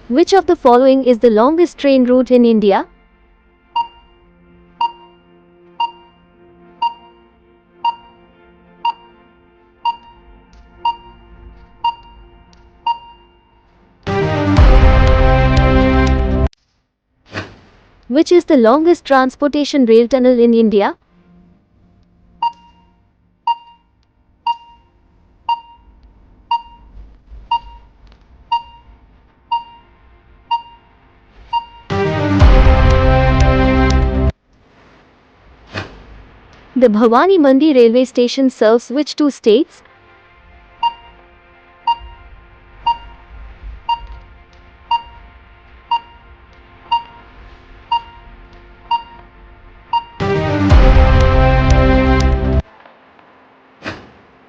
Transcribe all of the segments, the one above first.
Which of the following is the longest train route in India? Which is the longest transportation rail tunnel in India? The Bhavani Mandi railway station serves which two states?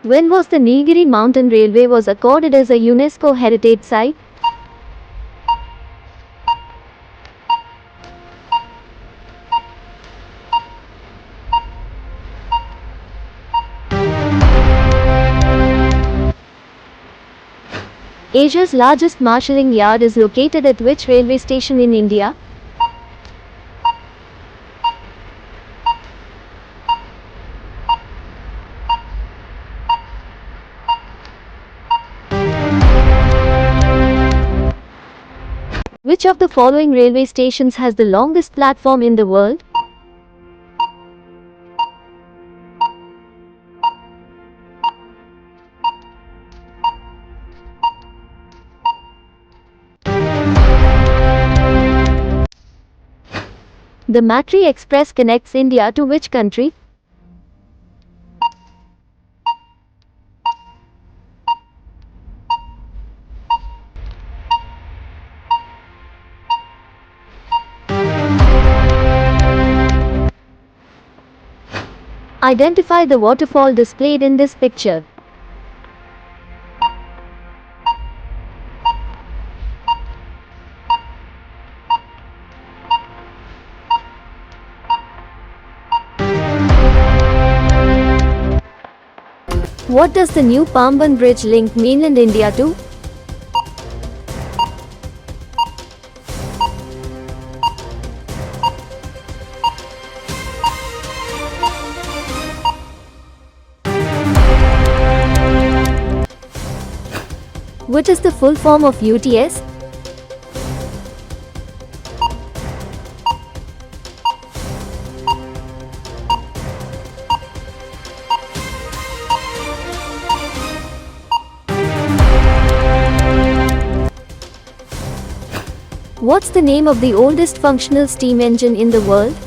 When was the Nilgiri Mountain Railway was accorded as a UNESCO Heritage Site? Asia's largest marshalling yard is located at which railway station in India? Which of the following railway stations has the longest platform in the world? The Matri Express connects India to which country? Identify the waterfall displayed in this picture. What does the new Pamban Bridge link mainland India to? What is the full form of UTS? What's the name of the oldest functional steam engine in the world?